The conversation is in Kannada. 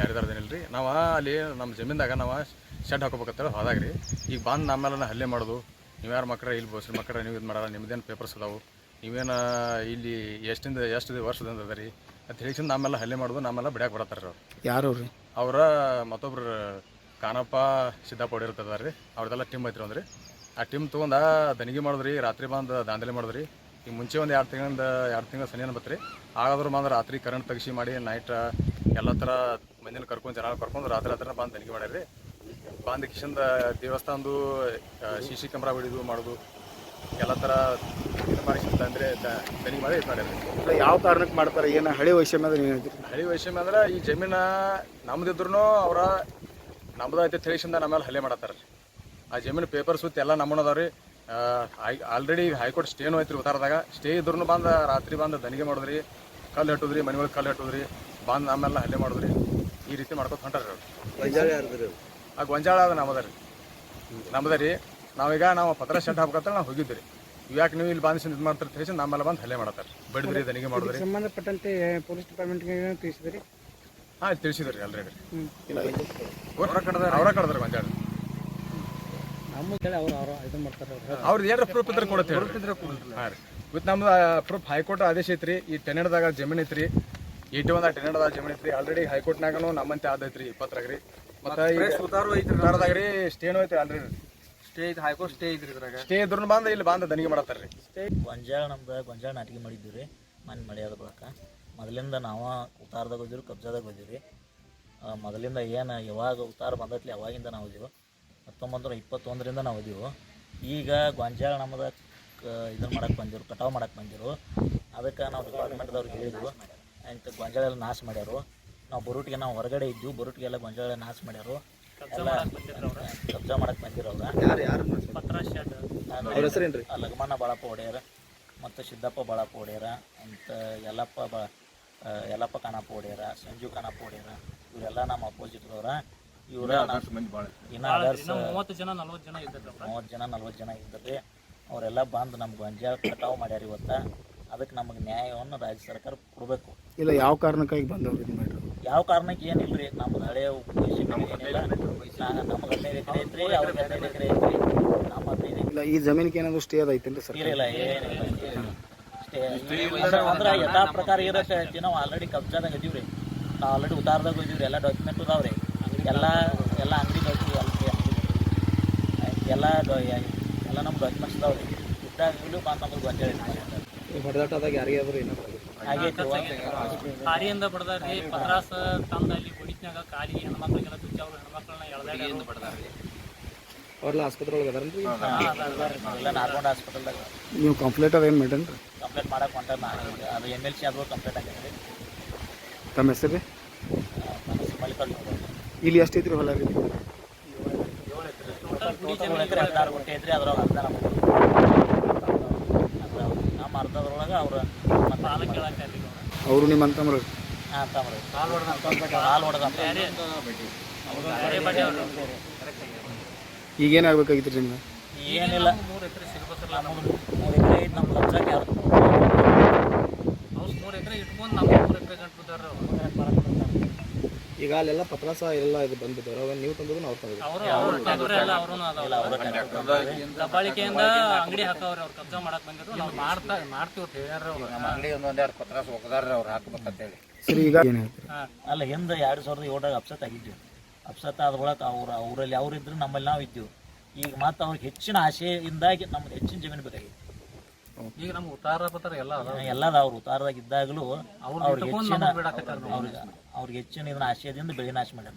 ಯಾರಿದಾರ್ದೇನಿಲ್ಲ ರೀ. ನಾವು ಅಲ್ಲಿ ನಮ್ಮ ಜಮೀನ್ದಾಗ ನಾವು ಶೆಡ್ ಹಾಕೋಬೇಕಂತೇಳಿ ಹೋದಾಗ ರೀ ಈಗ ಬಂದು ನಮ್ಮೆಲ್ಲ ಹಲ್ಲೆ ಮಾಡೋದು. ನೀವು ಯಾರು ಮಕ್ಕಳ ಇಲ್ಲಿ ಬೋಸ್ರಿ ಮಕ್ಕಳ ನೀವು ಇದು ಮಾಡಲ್ಲ, ನಿಮ್ದೇನು ಪೇಪರ್ಸ್ ಅದಾವು, ನೀವೇನು ಇಲ್ಲಿ ಎಷ್ಟು ವರ್ಷದಿಂದ ಅದ ರೀ ಅಂತ ಹೇಳಿಸಿಂದ ನಮ್ಮೆಲ್ಲ ಹಲ್ಲೆ ಮಾಡೋದು, ನಮ್ಮೆಲ್ಲ ಬಿಡ್ಯಾಕೆ ಬರತ್ತಾರ ರೀ. ಯಾರು ರೀ? ಅವರ ಮತ್ತೊಬ್ರು ಕಾನಪ್ಪ ಸಿದ್ದಪ್ಪ ಹೊಡಿರ್ತದ ರೀ, ಅವ್ರದ್ದೆಲ್ಲ ಟೀಮ್ ಐತ್ರಿ ಒಂದ್ರಿ. ಆ ಟೀಮ್ ತೊಗೊಂಡು ದನಿಗೆ ಮಾಡಿದ್ರಿ, ರಾತ್ರಿ ಬಂದು ದಾಂಧಲೆ ಮಾಡಿದ್ರಿ. ಈಗ ಮುಂಚೆ ಒಂದು 2 ತಿಂಗಳ ಸನಿಯನ್ನು ಬತ್ರಿ. ಆಗಾದ್ರೂ ಬಂದು ರಾತ್ರಿ ಕರೆಂಟ್ ತೆಗಿಸಿ ಮಾಡಿ ನೈಟ್ ಎಲ್ಲ ಥರ ಮಂದಿನ ಜನ ಕರ್ಕೊಂಡು ರಾತ್ರಿ ಬಂದು ದನಿಗೆ ಮಾಡ್ಯಾರ. ಬಂದು ಕಿಶನ್ದ ದೇವಸ್ಥಾನದ್ದು CC ಕ್ಯಾಮ್ರಾ ಹೊಡಿದು ಮಾಡೋದು ಎಲ್ಲ ಥರ ಇದು ಮಾಡಿ ಅಂದರೆ ದನಿಗೆ ಮಾಡಿ ಇದು ಮಾಡ್ಯಾರ. ಯಾವ ಕಾರಣಕ್ಕೆ ಮಾಡ್ತಾರೆ? ಏನು ಹಳಿ ವೈಷಮ್ಯ ಅಂದ್ರೆ ಏನು ಹೇಳ್ತೀರಿ? ಹಳಿ ವೈಷಮ್ಯ ಅಂದ್ರೆ ಈ ಜಮೀನು ನಮ್ದಿದ್ರು ಅವರ ನಮ್ದು ಐತೆ ತಿಳಿಸಿಂದ ನಮ್ಮ ಮೇಲೆ ಹಲ್ಲೆ ಮಾಡತ್ತಾರ ರೀ. ಆ ಜಮೀನು ಪೇಪರ್ ಸುತ್ತ ಎಲ್ಲ ನಮ್ಮನ್ನ ಅದಾವ ರೀ. ಆಲ್ರೆಡಿ ಹೈಕೋರ್ಟ್ ಸ್ಟೇನು ಐತ್ರಿ ಉತ್ತಾರದಾಗ. ಸ್ಟೇ ಇದ್ರೂ ಬಂದು ರಾತ್ರಿ ಬಂದು ದನಿಗೆ ಮಾಡಿದ್ರಿ, ಕಲ್ಲು ಹಟ್ಟುದ್ರಿ, ಮನೆ ಒಳಗೆ ಕಲ್ಲು ಹಟ್ಟುದ್ರಿ, ಬಂದು ನಮ್ಮೆಲ್ಲ ಹಲ್ಲೆ ಮಾಡಿದ್ರಿ. ಈ ರೀತಿ ಮಾಡ್ಕೊತ ಹೊಂಟಾರ ರೀ. ಆ ಗೊಂಜಾಳ ಅದು ನಮ್ಮದ ರೀ. ನಾವು ಪತ್ರ ಶೆಡ್ ಹಾಕಂತ ನಾವು ಹೋಗಿದ್ವಿ ರೀ. ಇವ್ಯಾಕೆ ನೀವು ಇಲ್ಲಿ ಬಂದು ಇದು ಮಾಡ್ತಾರೆ ತಿಳಿಸಿ ನಮ್ಮೆಲ್ಲ ಬಂದು ಹಲ್ಲೆ ಮಾಡತ್ತಾರೆ, ಬಡಿದ್ರಿ, ದನಿಗೆ ಮಾಡಿದ್ರಿ. ಸಂಬಂಧಪಟ್ಟಂತೆ ಪೊಲೀಸ್ ಡಿಪಾರ್ಟ್ಮೆಂಟ್ಗೆ ತಿಳಿಸಿದ್ರಿ? ಹಾಂ ತಿಳಿಸಿದ್ರಿ ಆಲ್ರೆಡಿ. ಅವರ ಕಡ್ದಾರೆ ಗೊಂಜಾಳ. ಅವ್ರದ್ದು ಏನಾರ ಪ್ರೂಫ್ ಇದ್ರೆ ಕೊಡುತ್ತೆ. ಹಾಂ ರೀ, ವಿತ್ ನಮ್ದು ಪ್ರೂಫ್ ಹೈಕೋರ್ಟ್ ಆದೇಶ ಐತ್ರಿ. ಈ ಟೆನೆಡ್ದಾಗ ಜಮೀನು ಐತ್ರಿ, 81 ಟೆನೆಡ್ದಾಗ ಜಮೀನು ಐತ್ರಿ. ಆಲ್ರೆಡಿ ಹೈಕೋರ್ಟ್ನಾಗನು ನಮ್ಮಂತೆ ಆದೈತ್ರಿ 20 ರೀ. ಮತ್ತು ಉತ್ತಾರದಾಗ ರೀ ಸ್ಟೇನು ಐತ್ರಿ ಆಲ್ರೆಡಿ. ಸ್ಟೇ ಐತಿ, ಹೈಕೋರ್ಟ್ ಸ್ಟೇ ಐತ್ರಿ. ಇದ್ರಾಗ ಸ್ಟೇ ಇದ್ರು ಬಂದು ಇಲ್ಲಿ ಬಂದು ದನಿಗೆ ಮಾಡತ್ತಾರ ರೀ. ಗೊಂಜಾಳ ಗೊಂಜಾಳ ನಾಟಿಗೆ ಮಾಡಿದ್ದೀವಿ ರೀ. ಮನೆ ಮಳೆಯಾದ ಬಳಕ ಮೊದಲಿಂದ ನಾವು ಉತ್ತಾರದಾಗ ಹೋದಿವಿ, ಕಬ್ಜಾದಾಗ ಹೋದಿವಿ ರೀ. ಮೊದಲಿಂದ ಏನು ಯಾವಾಗ ಉತ್ತಾರ ಬಂದತ್ಲಿ ಅವಾಗಿಂದ ನಾವು ಹೋದಿವಿ. 1921ರಿಂದ ನಾವು ಹೋದಿವು. ಈಗ ಗೊಂಜಾಳ ನಮ್ಮದು ಇದನ್ನು ಮಾಡಕ್ಕೆ ಬಂದಿರು, ಕಟಾವು ಮಾಡಕ್ಕೆ ಬಂದಿರು. ಅದಕ್ಕೆ ನಾವು ಡಿಪಾರ್ಟ್ಮೆಂಟ್ದವ್ರಿಗೆ ಹೇಳಿದ್ವು, ಇಂಥ ಗೊಂಜಾಳ ಎಲ್ಲ ನಾಶ ಮಾಡ್ಯಾರು. ನಾವು ಬರುಟಿಗೆ ನಾವು ಹೊರಗಡೆ ಇದ್ದೀವಿ, ಬರುಟಿಗೆಲ್ಲ ಗೊಂಜಾಳ ನಾಶ ಮಾಡ್ಯಾರು, ಎಲ್ಲ ಕಬ್ಜಾ ಮಾಡಕ್ಕೆ ಬಂದಿರೋರು. ಲಗಮನ ಬಾಳಪ್ಪ ಒಡೆಯರ ಮತ್ತು ಸಿದ್ದಪ್ಪ ಬಾಳಪ್ಪ ಒಡೆಯರ ಅಂತ ಯಲ್ಲಪ್ಪ ಕಾಣಪ್ಪ ಒಡೆಯರ, ಸಂಜು ಕಾಣಪ್ಪ ಒಡೆಯರ, ಇವರೆಲ್ಲ ನಮ್ಮ ಅಪೋಸಿಟ್ದವ್ರ. ಇವರ ಇನ್ನೂ 30 ಜನ 40 ಜನ ಇದ್ರಿ. ಅವರೆಲ್ಲ ಬಂದು ನಮ್ಗೆ ಗೊಂಜಾಳ ಕಟಾವು ಮಾಡ್ಯಾರ ಇವತ್ತು. ಅದಕ್ಕೆ ನಮಗೆ ನ್ಯಾಯವನ್ನು ರಾಜ್ಯ ಸರ್ಕಾರ ಕೊಡಬೇಕು. ಇಲ್ಲ, ಯಾವ ಕಾರಣಕ್ಕಾಗಿ ಬಂದವ್ರು ಇದು ಮಾಡ್ರಿ? ಯಾವ ಕಾರಣಕ್ಕೆ ಏನಿಲ್ಲ ರೀ. ನಮ್ದು ಹಳೆ ಏನಿಲ್ಲ. ನಮ್ಗೆ 15 ಎಕರೆ ಐತ್ರಿ, ಅವ್ರಿಗೆ 15 ಎಕರೆ ಐತ್ರಿ, ನಮ್ಮ 15 ಇಲ್ಲ. ಈ ಜಮೀನಿಗೆ ಏನಾದ್ರು ಸ್ಟೇ ಅದೈತೇನ್ರಿ ಸರ್? ಇಲ್ಲ, ಏನಿಲ್ಲ. ಅಂದ್ರೆ ಯಥಾ ಪ್ರಕಾರ ಇರತ್ತೆ. ನಾವು ಆಲ್ರೆಡಿ ಕಬ್ಜಾದಾಗ ಇದೀವಿ ರೀ. ನಾವು ಆಲ್ರೆಡಿ ಉತ್ತಾರದಾಗ ಹೋಗಿದ್ವಿ ರೀ. ಎಲ್ಲ ಡಾಕ್ಯುಮೆಂಟ್ ಇದಾವೆ ರೀ. ಎಲ್ಲ ಅಂಗಡಿ ಎಲ್ಲ ನಮ್ಮ ಡಾಕ್ಯುಮೆಂಟ್ಸ್ ಇದಾವೆ ರೀ. ಇದ್ದಾಗಲೂ ಬಂದು ನಮಗೆ ಗೊಂಜಾಳ ಹೊಡೆದಾಟದಾಗ ಯಾರಿಗಾದ್ರು ಏನಾದ್ರು ಕಾರಿಯಿಂದ ಬಡ್ದಾರ್ರಿ. ಪತ್ರಾಸ ತಂದಲ್ಲಿ ಹೊಡಿತ್ನಾಗ ಕಾಲಿ ಹೆಣ್ಮಕ್ಳಿಗೆಲ್ಲ ತುಚ್ಚ, ಅವ್ರು ಹೆಣ್ಮಕ್ಳನ್ನ ಎಳ್ದಾಗ ಬಡ್ದಾರ್ರಿ. ಅವ್ರೆಲ್ಲ ಆಸ್ಪತ್ರೆ ಒಳಗೆ ಅದಾರನ್ರಿ? ಎಲ್ಲ ನಾರ್ಮಲ್ ಹಾಸ್ಪಿಟಲ್ದಾಗ. ನೀವು ಕಂಪ್ಲೇಂಟ್ ಅದೇನು ಮೇಡನ್ರಿ? ಕಂಪ್ಲೇಂಟ್ ಮಾಡಕ್ಕೆ ಹೊಂಟ ಅದು MLC ಆದ್ರೂ ಕಂಪ್ಲೇಂಟ್ ಆಗ್ಯದ ರೀ. ತಮ್ಮ ಹೆಸರು ರೀ? ಮಲ್ಲಿಕಾರ್ಜುನ. ಇಲ್ಲಿ ಎಷ್ಟು ಐತ್ರಿ ಹೊಲ ರೀ? 7 ಎಕರೆ 16 ಗುಂಟೆ ಐತ್ರಿ. ಅದ್ರೊಳಗೆ ಅರ್ಧ ನಮ್ಮ ಅರ್ಧದ್ರೊಳಗೆ ಅವ್ರು ಅವರು ನಿಮ್ಮ ಅಂತಮ್ರ? ಹಾಂ, ತಮ್ರಿ ಹಾಲು ಹೊಡೆದ. ಈಗೇನಾಗಬೇಕಾಗಿತ್ತು ರೀ ನಿಮ್ಗೆ? ಏನಿಲ್ಲ, 3 ಎಕರೆ ಸಿಗಬೇಕಲ್ಲ. 3 ಎಕರೆ ಐತೆ ನಮ್ಮ ಕಬ್ಜಾಕ್ಕೆ. ಯಾರು 3 ಎಕರೆ ಇಟ್ಕೊಂಡು ನಮ್ಗೆ 3 ಎಕರೆ ಗಂಟು ಬಿದ್ದಾರ. ಈಗ ಅಲ್ಲೆಲ್ಲ ಪತ್ರಾಸ ಎಲ್ಲ ಇದು ಬಂದ್ಬಿದ್ದಾರ. ಅವಾಗ ನೀವು ತಂದ್ರು ಅವ್ರು ತಂದ್ರು? ದಬ್ಬಾಳಿಕೆಯಿಂದ ಅಂಗಡಿ ಹಾಕವ್ರಿ. ಅವ್ರು ಕಬ್ಜಾ ಮಾಡಕ್ ಬಂದಿದ್ರು. ನಾವು ಮಾಡ್ತೀವಿ ಹೇಳ್ಯಾರ. ನಮ್ಮ ಅಂಗಡಿ ಒಂದೆರಡು ಪತ್ರಾಸ ಹೋಗದಾರ್ರಿ, ಅವ್ರು ಹಾಕ್ಬೇಕಂತ ಹೇಳಿ. ಸರಿ, ಈಗ ಏನು ಹೇಳ್ತೀರಿ? ಅಲ್ಲ, ಹಿಂದೆ 2007ದಾಗ ಅಪ್ಸೆಟ್ ಆಗಿದ್ವಿ. ಅಪ್ಸೆಟ್ ಆದ ಬಳಕ ಅವರಲ್ಲಿ ಅವ್ರಿದ್ರು, ನಮ್ಮಲ್ಲಿ ನಾವು ಇದ್ದೀವಿ. ಈಗ ಮತ್ತೆ ಅವ್ರಿಗೆ ಹೆಚ್ಚಿನ ಆಸೆಯಿಂದಾಗಿ ನಮ್ಗೆ ಹೆಚ್ಚಿನ ಜಮೀನು ಬೇಕಾಗಿತ್ತು. ಈಗ ನಮ್ಗೆ ಉತ್ತಾರ ಪತ್ರ ಎಲ್ಲ ಅವ್ರು ಉತ್ತಾರದಾಗ ಇದ್ದಾಗಲೂ ಅವ್ರಿಗೆ ಹೆಚ್ಚಿನ ಇದನ್ನ ಆಶಯದಿಂದ ಬೆಳೆ ನಾಶ ಮಾಡ್ಯಾರ.